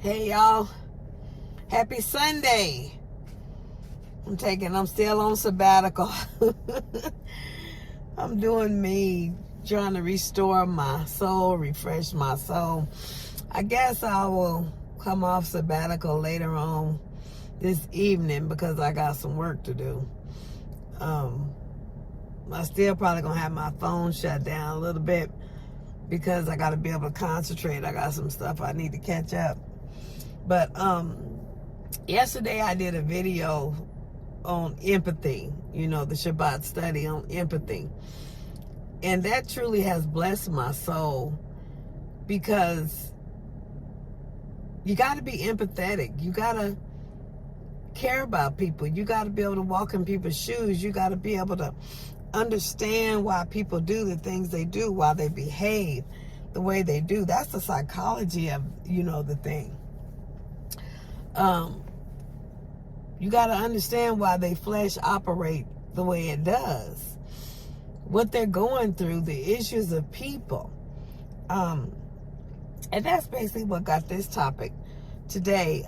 Hey y'all, happy Sunday. I'm still on sabbatical. I'm doing me, trying to restore my soul, refresh my soul. I guess I will come off sabbatical later on this evening because I got some work to do. I still probably gonna have my phone shut down a little bit because I gotta be able to concentrate. I got some stuff I need to catch up. But yesterday I did a video on empathy, the Shabbat study on empathy. And that truly has blessed my soul because you got to be empathetic. You got to care about people. You got to be able to walk in people's shoes. You got to be able to understand why people do the things they do, why they behave the way they do. That's the psychology of, the thing. You got to understand why their flesh operate the way it does, what they're going through, the issues of people. And that's basically what got this topic today.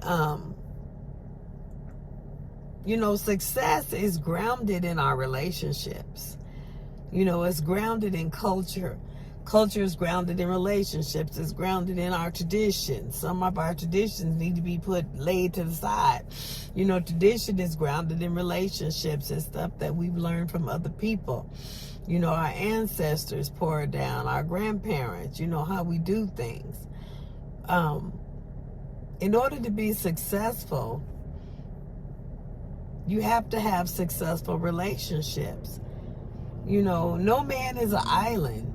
Success is grounded in our relationships. It's grounded in culture. Culture is grounded in relationships. It's grounded in our traditions. Some of our traditions need to be laid to the side. Tradition is grounded in relationships and stuff that we've learned from other people. Our ancestors poured down, our grandparents, how we do things. In order to be successful, you have to have successful relationships. No man is an island.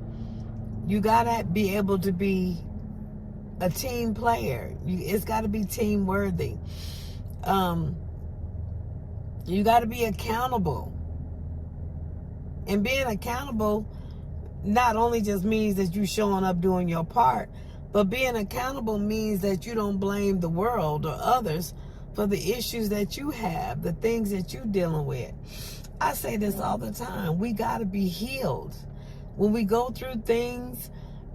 You gotta be able to be a team player. It's gotta be team worthy. You gotta be accountable. And being accountable not only just means that you showing up doing your part, but being accountable means that you don't blame the world or others for the issues that you have, the things that you're dealing with. I say this all the time. We gotta be healed. When we go through things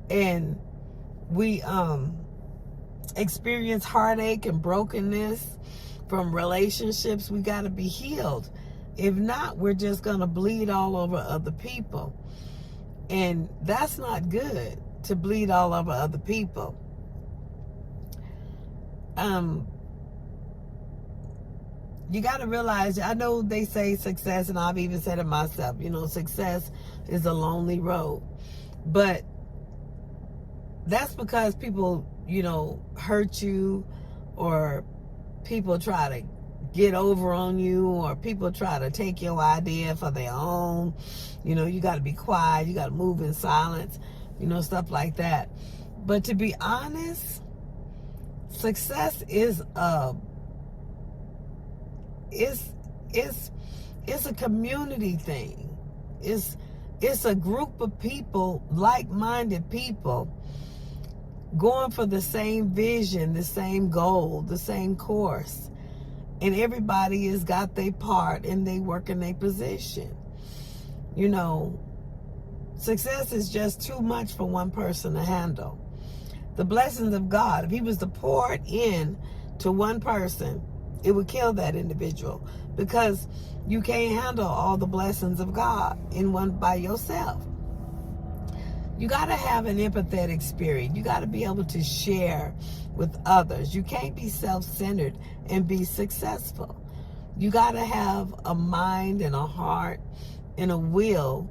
and we experience heartache and brokenness from relationships, we got to be healed. If not, we're just going to bleed all over other people. And that's not good, to bleed all over other people. You got to realize, I know they say success, and I've even said it myself, success is a lonely road. But that's because people, hurt you, or people try to get over on you, or people try to take your idea for their own. You got to be quiet, you got to move in silence, stuff like that. But to be honest, success is it's a community thing. It's a group of people, like-minded people, going for the same vision, the same goal, the same course. And everybody has got their part and they work in their position. Success is just too much for one person to handle. The blessings of God, if he was to pour it in to one person, it would kill that individual, because you can't handle all the blessings of God in one by yourself. You got to have an empathetic spirit. You got to be able to share with others. You can't be self-centered and be successful. You got to have a mind and a heart and a will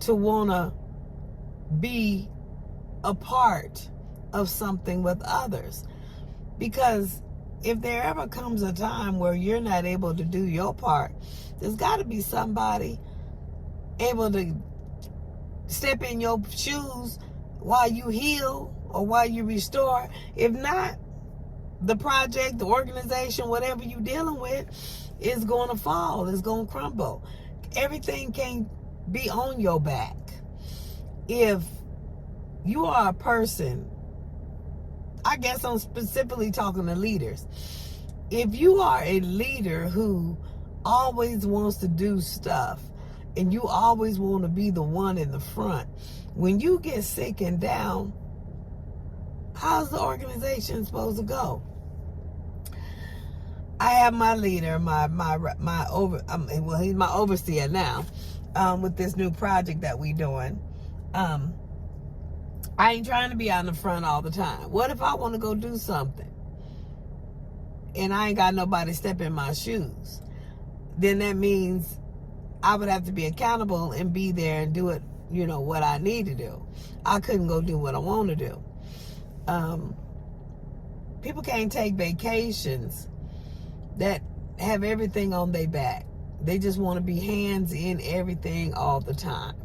to want to be a part of something with others. Because if there ever comes a time where you're not able to do your part, there's got to be somebody able to step in your shoes while you heal or while you restore. If not, the project, the organization, whatever you're dealing with is going to fall. It's going to crumble. Everything can't be on your back. If you are a person, I guess I'm specifically talking to leaders. If you are a leader who always wants to do stuff and you always want to be the one in the front, when you get sick and down, how's the organization supposed to go? I have my leader, he's my overseer now, with this new project that we doing. I ain't trying to be out in the front all the time. What if I want to go do something and I ain't got nobody step in my shoes? Then that means I would have to be accountable and be there and do it, what I need to do. I couldn't go do what I want to do. People can't take vacations that have everything on their back. They just want to be hands in everything all the time.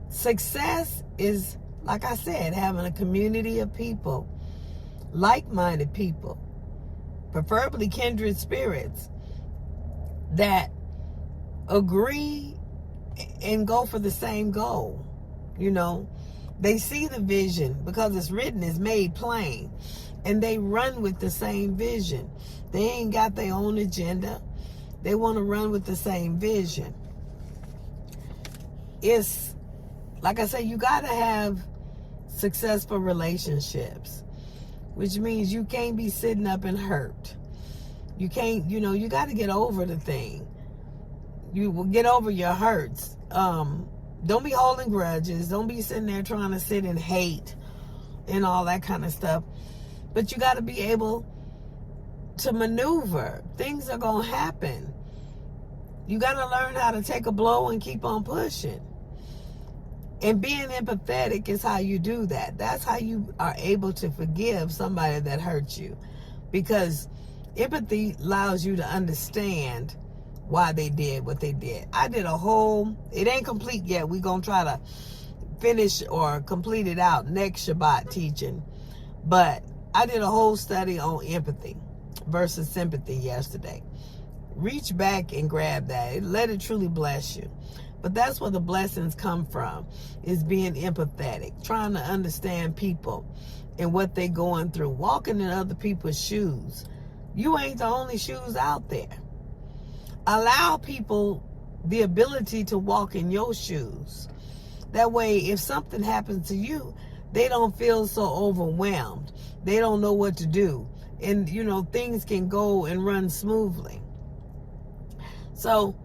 Success is, like I said, having a community of people, like-minded people, preferably kindred spirits that agree and go for the same goal. They see the vision because it's written, it's made plain, and they run with the same vision. They ain't got their own agenda. They want to run with the same vision. It's, like I say, you got to have successful relationships, which means you can't be sitting up and hurt. You can't, you got to get over the thing. You will get over your hurts. Don't be holding grudges. Don't be sitting there trying to sit and hate and all that kind of stuff. But you got to be able to maneuver. Things are going to happen. You got to learn how to take a blow and keep on pushing. And being empathetic is how you do that. That's how you are able to forgive somebody that hurt you. Because empathy allows you to understand why they did what they did. I did it ain't complete yet. We're going to try to finish or complete it out next Shabbat teaching. But I did a whole study on empathy versus sympathy yesterday. Reach back and grab that. Let it truly bless you. But that's where the blessings come from, is being empathetic, trying to understand people and what they're going through, walking in other people's shoes. You ain't the only shoes out there. Allow people the ability to walk in your shoes. That way, if something happens to you, they don't feel so overwhelmed. They don't know what to do. And, things can go and run smoothly. So,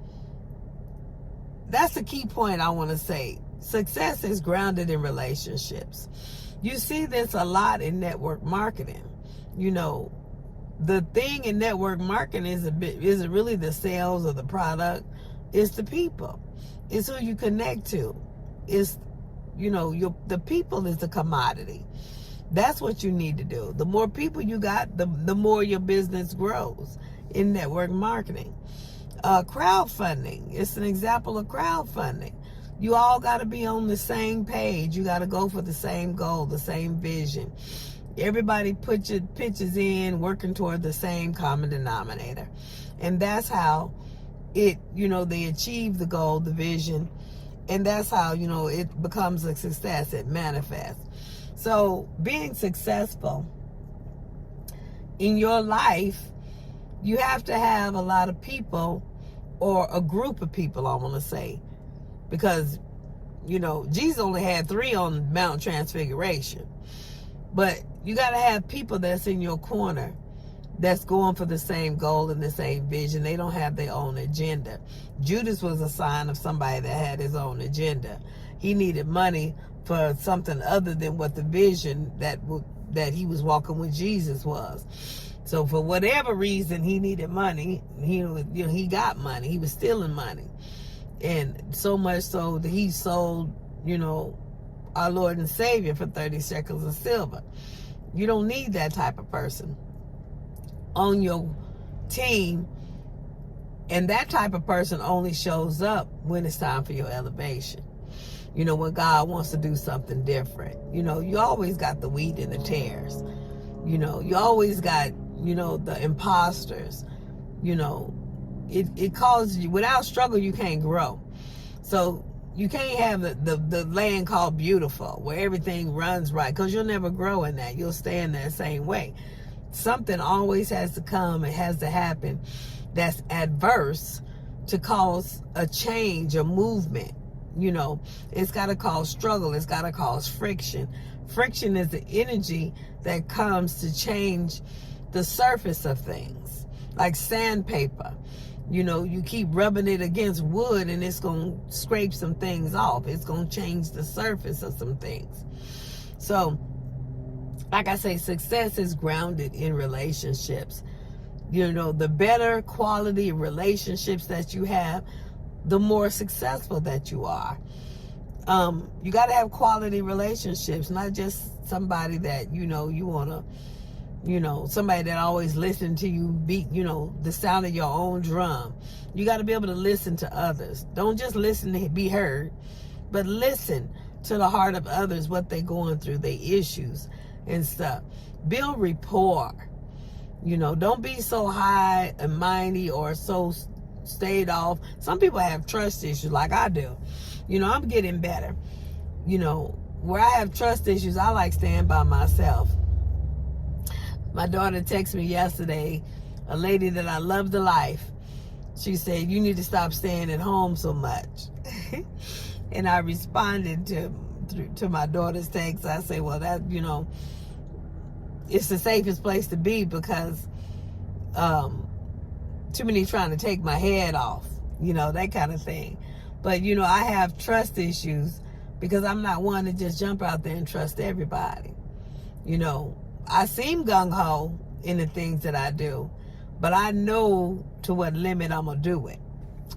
that's the key point I want to say. Success is grounded in relationships. You see this a lot in network marketing. The thing in network marketing isn't really the sales or the product. It's the people. It's who you connect to. It's, the people is the commodity. That's what you need to do. The more people you got, the more your business grows in network marketing. Crowdfunding. It's an example of crowdfunding. You all got to be on the same page. You got to go for the same goal, the same vision. Everybody put your pitches in, working toward the same common denominator. And that's how they achieve the goal, the vision. And that's how, it becomes a success. It manifests. So being successful in your life, you have to have a lot of people, or a group of people, I want to say. Because, Jesus only had 3 on Mount Transfiguration. But you got to have people that's in your corner that's going for the same goal and the same vision. They don't have their own agenda. Judas was a sign of somebody that had his own agenda. He needed money for something other than what the vision that he was walking with Jesus was. So for whatever reason he needed money, he got money. He was stealing money. And so much so that he sold, our Lord and Savior for 30 shekels of silver. You don't need that type of person on your team. And that type of person only shows up when it's time for your elevation. When God wants to do something different. You always got the wheat and the tares. You always got, the imposters. It causes you, without struggle, you can't grow. So you can't have the land called beautiful, where everything runs right, because you'll never grow in that. You'll stay in that same way. Something always has to come, it has to happen that's adverse to cause a change, a movement. It's got to cause struggle. It's got to cause friction Friction is the energy that comes to change the surface of things, like sandpaper. You know, you keep rubbing it against wood and it's going to scrape some things off. It's going to change the surface of some things. So, like I say, success is grounded in relationships. You know, the better quality relationships that you have, the more successful that you are. You got to have quality relationships, not just somebody that, you know, you want to, you know, somebody that always listen to you beat, you know, the sound of your own drum. You got to be able to listen to others. Don't just listen to be heard, but listen to the heart of others, what they're going through, their issues and stuff. Build rapport. You know, don't be so high and mighty or so stayed off. Some people have trust issues like I do. You know, I'm getting better. You know, where I have trust issues, I like staying by myself. My daughter texted me yesterday, a lady that I love to life. She said, you need to stop staying at home so much. And I responded to my daughter's text. I say, well, that, you know, it's the safest place to be because too many trying to take my head off, you know, that kind of thing. But, you know, I have trust issues because I'm not one to just jump out there and trust everybody. You know, I seem gung-ho in the things that I do, but I know to what limit I'm going to do it.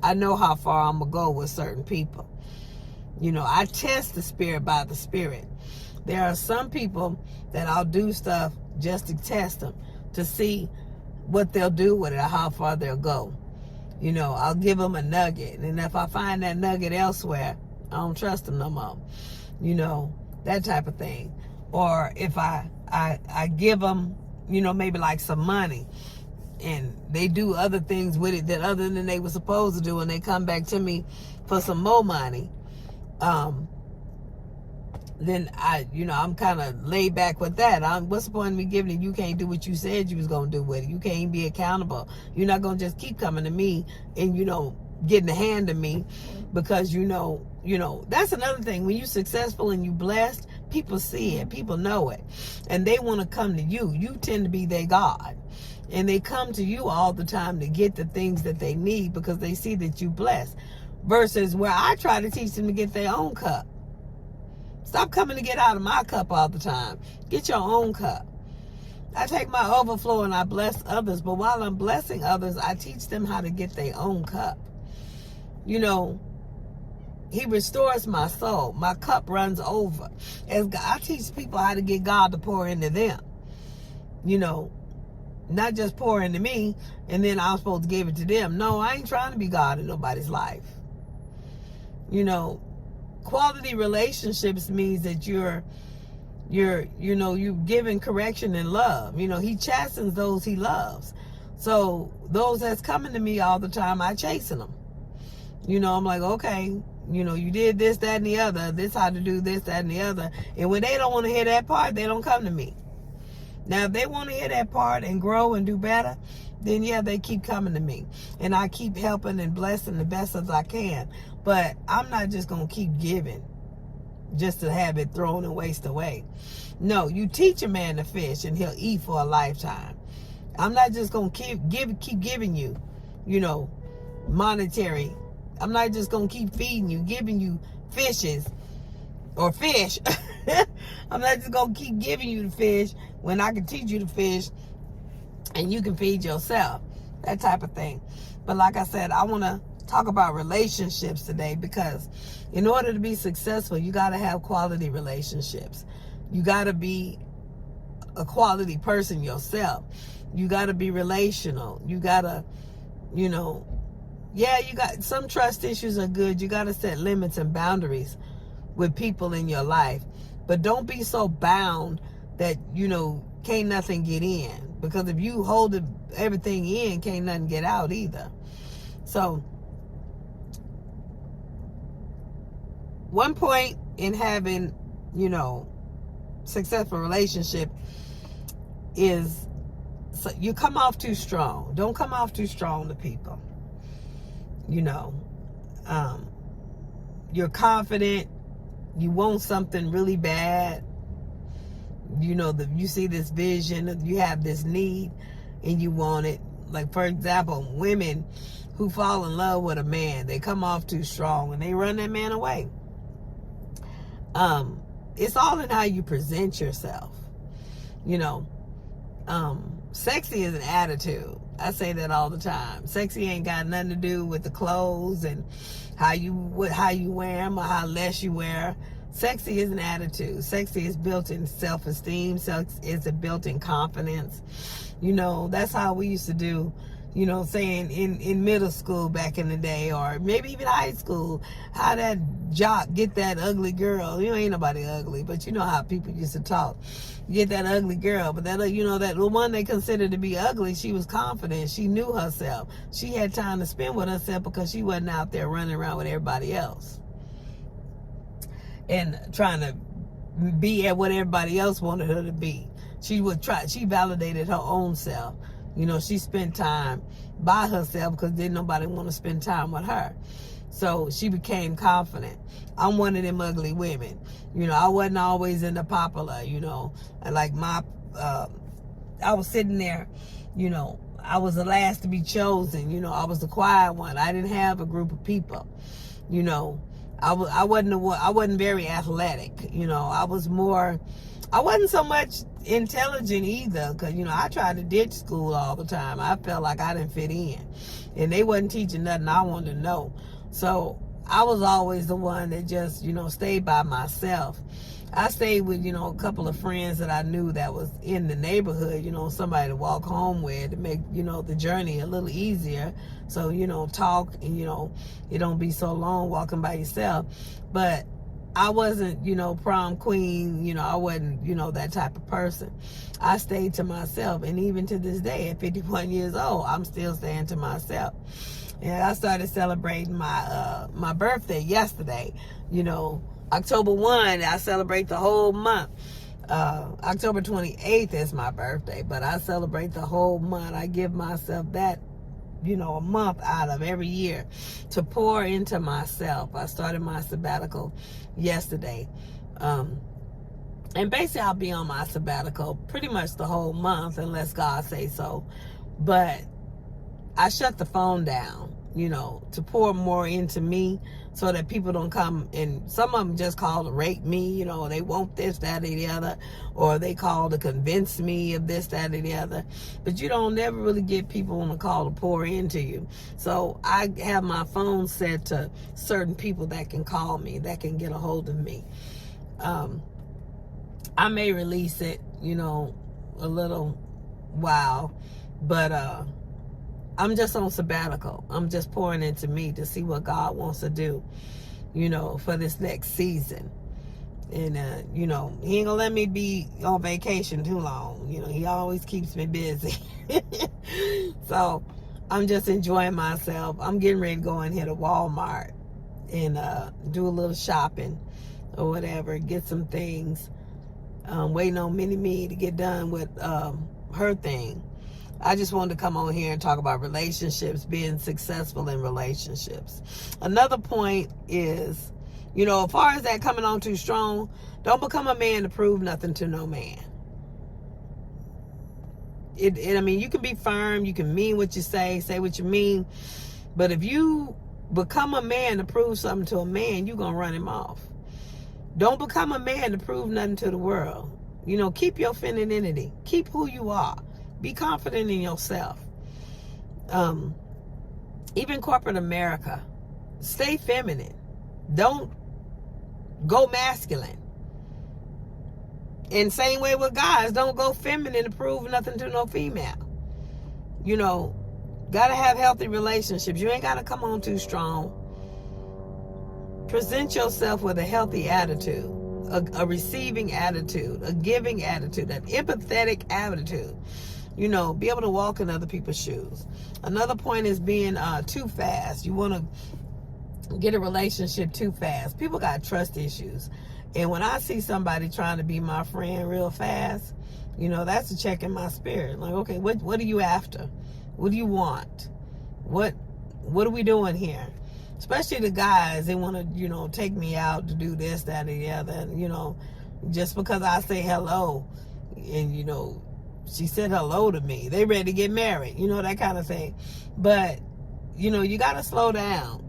I know how far I'm going to go with certain people. You know, I test the spirit by the spirit. There are some people that I'll do stuff just to test them, to see what they'll do with it or how far they'll go. You know, I'll give them a nugget, and if I find that nugget elsewhere, I don't trust them no more. You know, that type of thing. Or if I give them, you know, maybe like some money, and they do other things with it that other than they were supposed to do, and they come back to me for some more money, then I'm kind of laid back with that. What's the point of me giving it? You can't do what you said you was going to do with it. You can't be accountable. You're not going to just keep coming to me and, you know, getting a hand to me because, you know, that's another thing. When you're successful and you blessed, people see it. People know it. And they want to come to you. You tend to be their God. And they come to you all the time to get the things that they need because they see that you blessed. Versus where I try to teach them to get their own cup. Stop coming to get out of my cup all the time. Get your own cup. I take my overflow and I bless others, but while I'm blessing others, I teach them how to get their own cup. You know, He restores my soul. My cup runs over. As God, I teach people how to get God to pour into them. You know, not just pour into me and then I'm supposed to give it to them. No, I ain't trying to be God in nobody's life. You know, quality relationships means that you're giving correction and love. You know, He chastens those He loves. So those that's coming to me all the time, I chasing them. You know, I'm like, okay, you know, you did this, that, and the other. This how to do this, that, and the other. And when they don't want to hear that part, they don't come to me. Now, if they want to hear that part and grow and do better, then yeah, they keep coming to me. And I keep helping and blessing the best as I can. But I'm not just going to keep giving just to have it thrown and waste away. No, you teach a man to fish and he'll eat for a lifetime. I'm not just going to keep giving you, you know, monetary. I'm not just going to keep feeding you, giving you fishes or fish. I'm not just going to keep giving you the fish when I can teach you to fish and you can feed yourself. That type of thing. But like I said, I want to talk about relationships today because in order to be successful, you got to have quality relationships. You got to be a quality person yourself. You got to be relational. You got to, you know, yeah, you got some trust issues are good. You got to set limits and boundaries with people in your life. But don't be so bound that, you know, can't nothing get in. Because if you hold everything in, can't nothing get out either. So, one point in having, you know, successful relationship is so you come off too strong. Don't come off too strong to people. You know, you're confident. You want something really bad. you see this vision, you have this need, and you want it. Like, for example, women who fall in love with a man, they come off too strong and they run that man away. It's all in how you present yourself. Sexy is an attitude. I say that all the time. Sexy ain't got nothing to do with the clothes and how you wear them or how less you wear. Sexy is an attitude. Sexy is built in self-esteem. Sex is built in confidence. That's how we used to do, saying in middle school back in the day, or maybe even high school, how that jock get that ugly girl. Ain't nobody ugly, but you know how people used to talk. You get that ugly girl, but that, that the one they considered to be ugly, she was confident. She knew herself. She had time to spend with herself because she wasn't out there running around with everybody else and trying to be at what everybody else wanted her to be. She validated her own self. She spent time by herself because didn't nobody want to spend time with her. So she became confident. I'm one of them ugly women. I wasn't always in the popular, like I was sitting there, I was the last to be chosen. I was the quiet one. I didn't have a group of people. I wasn't very athletic. I wasn't so much intelligent either, because I tried to ditch school all the time. I felt like I didn't fit in, and they wasn't teaching nothing I wanted to know. So I was always the one that just stayed by myself. I stayed with a couple of friends that I knew that was in the neighborhood, somebody to walk home with to make the journey a little easier. So talk and it don't be so long walking by yourself. But I wasn't, prom queen, I wasn't, that type of person. I stayed to myself. And even to this day, at 51 years old, I'm still staying to myself. And I started celebrating my birthday yesterday. October 1, I celebrate the whole month. October 28th is my birthday, but I celebrate the whole month. I give myself that, a month out of every year to pour into myself. I started my sabbatical yesterday. And basically I'll be on my sabbatical pretty much the whole month unless God say so. But I shut the phone down, to pour more into me so that people don't come, and some of them just call to rate me, they want this, that, or the other, or they call to convince me of this, that, or the other. But you don't never really get people on a call to pour into you. So I have my phone set to certain people that can call me, that can get a hold of me. I may release it, a little while, but I'm just on sabbatical. I'm just pouring into me to see what God wants to do, for this next season. And, He ain't gonna let me be on vacation too long. He always keeps me busy. So I'm just enjoying myself. I'm getting ready to go in here to Walmart and do a little shopping or whatever, get some things. Waiting on Mini-Me to get done with her thing. I just wanted to come on here and talk about relationships, being successful in relationships. Another point is, as far as that coming on too strong, don't become a man to prove nothing to no man. You can be firm, you can mean what you say what you mean, but if you become a man to prove something to a man, you're going to run him off. Don't become a man to prove nothing to the world. Keep your femininity. Keep who you are. Be confident in yourself. Even corporate America, stay feminine. Don't go masculine. And same way with guys, don't go feminine to prove nothing to no female. Gotta have healthy relationships. You ain't gotta come on too strong. Present yourself with a healthy attitude, a receiving attitude, a giving attitude, an empathetic attitude. Be able to walk in other people's shoes. Another point is being too fast. You want to get a relationship too fast. People got trust issues. And when I see somebody trying to be my friend real fast, that's a check in my spirit. Like, okay, what are you after? What do you want? What are we doing here? Especially the guys, they want to, take me out to do this, that, and the other. And, just because I say hello and, she said hello to me, they ready to get married, that kind of thing. But, you got to slow down.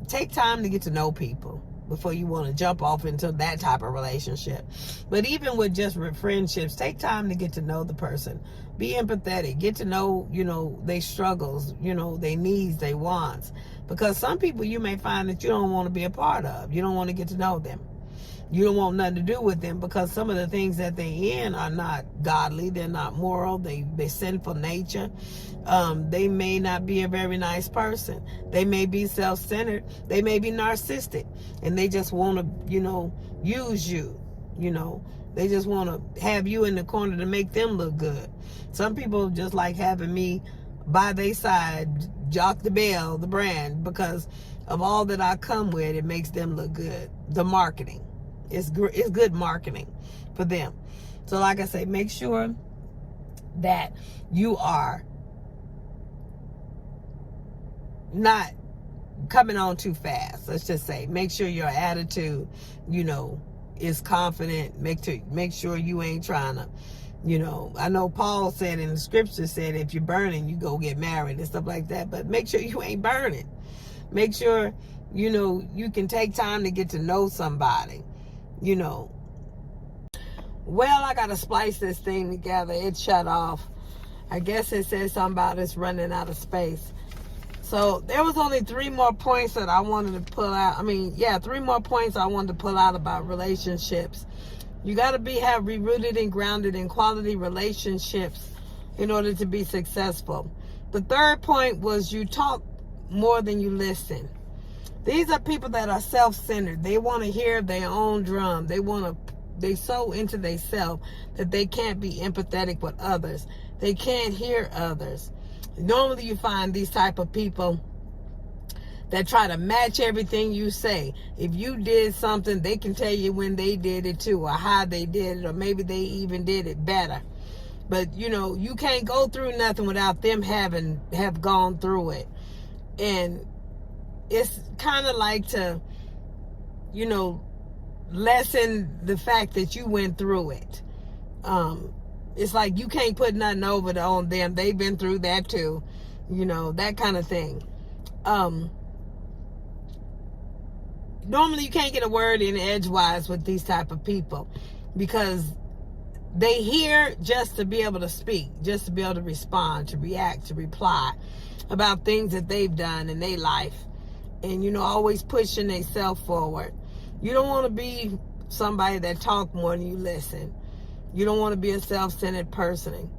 Take time to get to know people before you want to jump off into that type of relationship. But even with just friendships, take time to get to know the person. Be empathetic. Get to know, their struggles, their needs, their wants. Because some people you may find that you don't want to be a part of. You don't want to get to know them. You don't want nothing to do with them because some of the things that they're in are not godly. They're not moral. They're sinful nature. They may not be a very nice person. They may be self-centered. They may be narcissistic. And they just want to, use you. They just want to have you in the corner to make them look good. Some people just like having me by their side, jock the bell, the brand, because of all that I come with, it makes them look good. The marketing. It's good marketing for them. So like I say, make sure that you are not coming on too fast. Let's just say, make sure your attitude, is confident. Make sure you ain't trying to, I know Paul said in the scripture said, if you're burning, you go get married and stuff like that. But make sure you ain't burning. Make sure, you can take time to get to know somebody. Well, I gotta splice this thing together. It shut off. I guess it said something about it's running out of space. So there was only 3 more points that I wanted to pull out. 3 more points I wanted to pull out about relationships. You gotta have rooted and grounded in quality relationships in order to be successful. The 3rd point was you talk more than you listen. These are people that are self-centered. They want to hear their own drum. They so into themselves that they can't be empathetic with others. They can't hear others. Normally you find these type of people that try to match everything you say. If you did something, they can tell you when they did it too, or how they did it, or maybe they even did it better. But you can't go through nothing without them have gone through it. And it's kind of like to, lessen the fact that you went through it. It's like you can't put nothing over on them. They've been through that too, that kind of thing. Normally you can't get a word in edgewise with these type of people because they hear just to be able to speak, just to be able to respond, to react, to reply about things that they've done in their life. And, always pushing themselves forward. You don't want to be somebody that talk more than you listen. You don't want to be a self-centered person.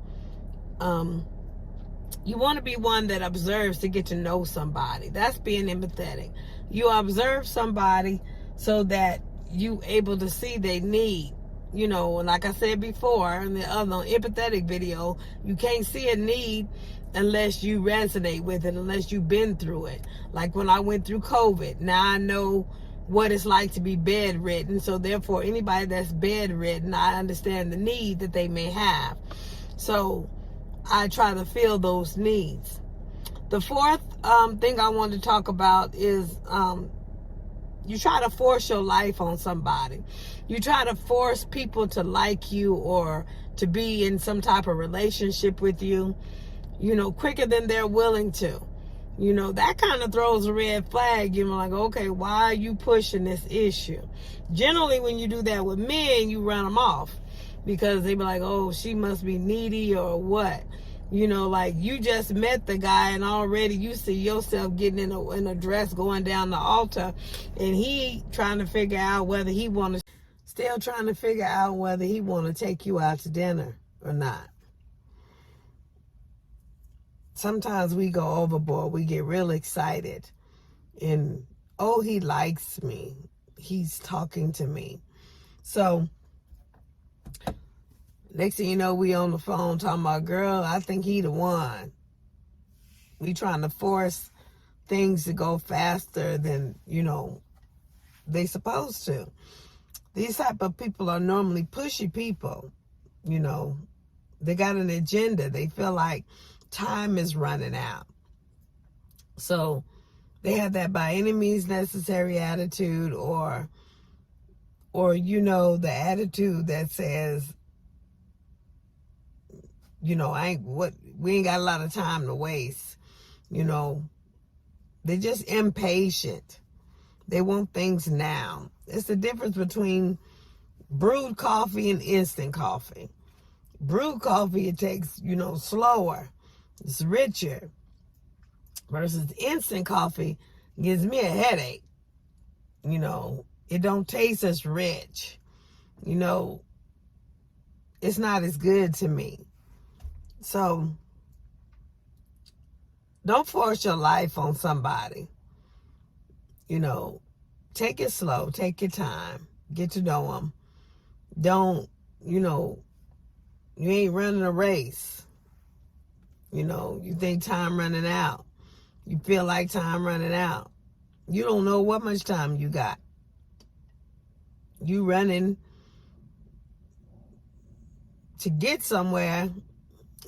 You want to be one that observes to get to know somebody. That's being empathetic. You observe somebody so that you able to see their need. And like I said before in the other empathetic video, you can't see a need unless you resonate with it, unless you've been through it. Like when I went through COVID, now I know what it's like to be bedridden. So therefore, anybody that's bedridden, I understand the need that they may have. So I try to fill those needs. The 4th thing I want to talk about is you try to force your life on somebody. You try to force people to like you or to be in some type of relationship with you, quicker than they're willing to. That kind of throws a red flag. Like, okay, why are you pushing this issue? Generally, when you do that with men, you run them off because they be like, oh, she must be needy or what. Like you just met the guy and already you see yourself getting in a dress going down the altar, and he trying to figure out whether he want to take you out to dinner or not. Sometimes we go overboard. We get real excited. And, oh, he likes me. He's talking to me. So, next thing you know, we on the phone talking about, girl, I think he the one. We trying to force things to go faster than, they supposed to. These type of people are normally pushy people. They got an agenda. They feel like time is running out. So they have that by any means necessary attitude, or Or, the attitude that says, we ain't got a lot of time to waste. They're just impatient. They want things now. It's the difference between brewed coffee and instant coffee. Brewed coffee, it takes, slower. It's richer. Versus instant coffee gives me a headache. It don't taste as rich. It's not as good to me. So don't force your life on somebody. Take it slow. Take your time. Get to know them. Don't, you ain't running a race. You think time running out. You feel like time running out. You don't know what much time you got. You running to get somewhere,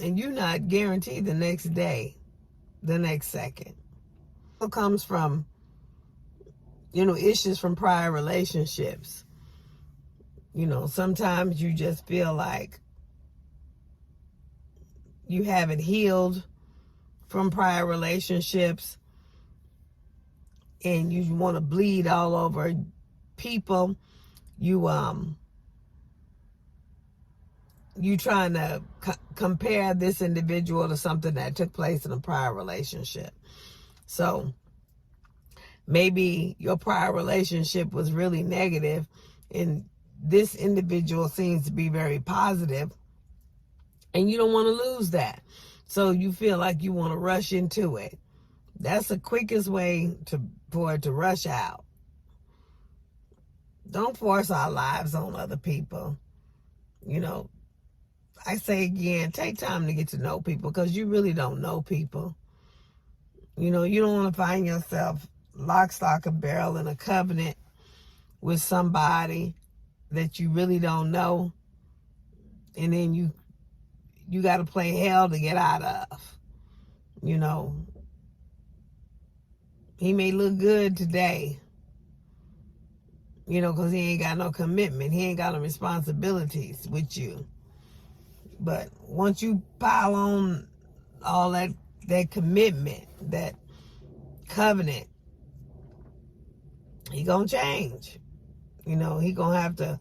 and you're not guaranteed the next day, the next second. It comes from, issues from prior relationships. Sometimes you just feel like you haven't healed from prior relationships, and you want to bleed all over people. You trying to compare this individual to something that took place in a prior relationship. So maybe your prior relationship was really negative, and this individual seems to be very positive, and you don't want to lose that. So you feel like you want to rush into it. That's the quickest way for it to rush out. Don't force our lives on other people. I say again, take time to get to know people, because you really don't know people. You don't want to find yourself lock, stock, and barrel in a covenant with somebody that you really don't know, and then you got to play hell to get out of. He may look good today, because he ain't got no commitment. He ain't got no responsibilities with you. But once you pile on all that commitment, that covenant, he gonna change. He gonna have to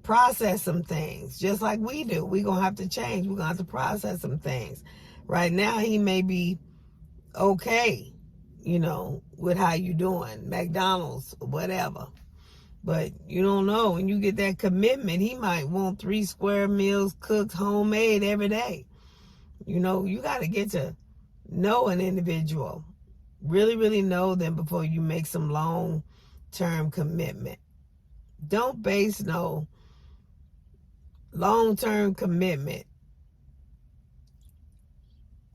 process some things, just like we do. We gonna have to change. We're gonna have to process some things. Right now, he may be okay, with how you doing, McDonald's, whatever. But you don't know. When you get that commitment, he might want 3 square meals cooked homemade every day. You got to get to know an individual. Really, really know them before you make some long-term commitment. Don't base no long-term commitment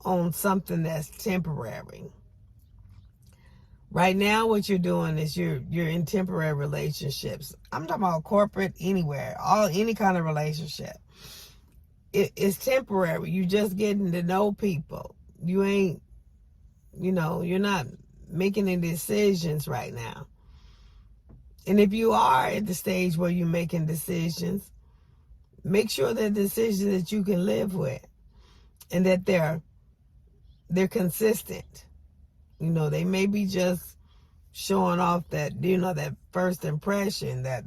on something that's temporary. Right now, what you're doing is you're in temporary relationships. I'm talking about corporate, anywhere, any kind of relationship. It's temporary. You just getting to know people. You ain't, you're not making any decisions right now. And if you are at the stage where you're making decisions, make sure they're decisions that you can live with, and that they're consistent. They may be just showing off that, that first impression, that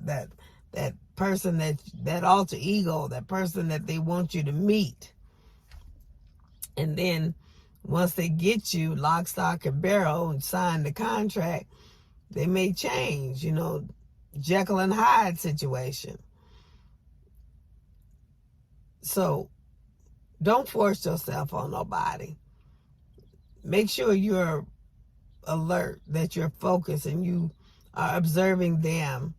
person, that alter ego, that person that they want you to meet. And then once they get you lock, stock, and barrel and sign the contract, they may change, Jekyll and Hyde situation. So don't force yourself on nobody. Make sure you're alert, that you're focused, and you are observing them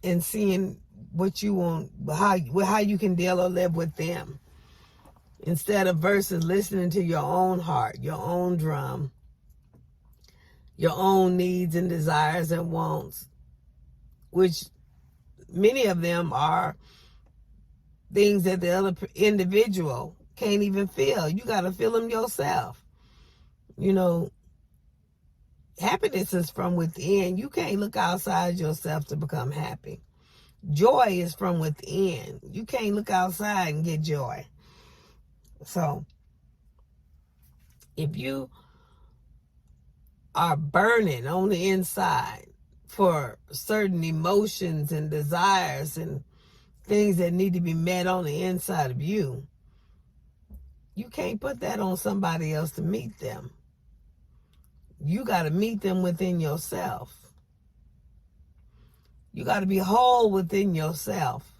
and seeing what you want, how you can deal or live with them, versus listening to your own heart, your own drum, your own needs and desires and wants, which many of them are things that the other individual can't even feel. You got to feel them yourself. Happiness is from within. You can't look outside yourself to become happy. Joy is from within. You can't look outside and get joy. So, if you are burning on the inside for certain emotions and desires and things that need to be met on the inside of you, you can't put that on somebody else to meet them. You got to meet them within yourself. You got to be whole within yourself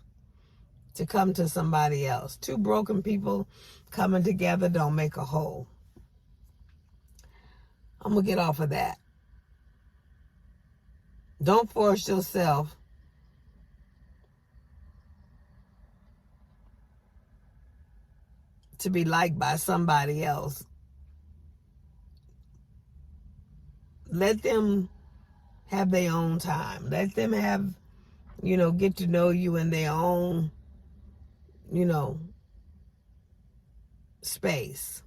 to come to somebody else. Two broken people coming together don't make a whole. I'm going to get off of that. Don't force yourself to be liked by somebody else. Let them have their own time. Let them have, get to know you in their own, space.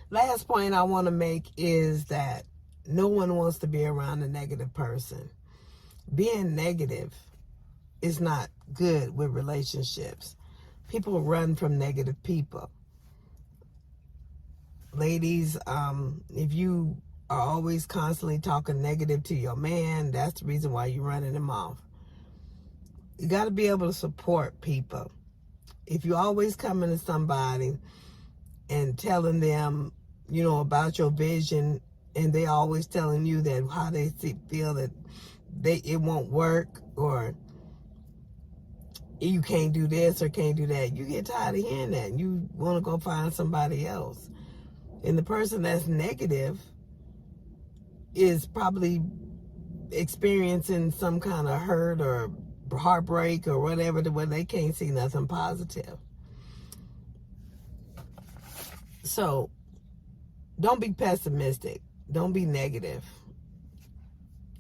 Last point I want to make is that no one wants to be around a negative person. Being negative is not good with relationships. People run from negative people. Ladies, if you are always constantly talking negative to your man, that's the reason why you're running him off. You got to be able to support people. If you're always coming to somebody and telling them, about your vision, and they always telling you that how they feel that it won't work, or you can't do this or can't do that, you get tired of hearing that. And you want to go find somebody else. And the person that's negative is probably experiencing some kind of hurt or heartbreak or whatever, where they can't see nothing positive. So don't be pessimistic. Don't be negative.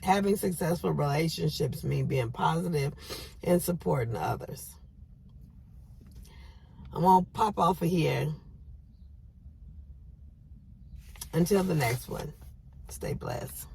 Having successful relationships mean being positive and supporting others. I'm going to pop off of here. Until the next one, stay blessed.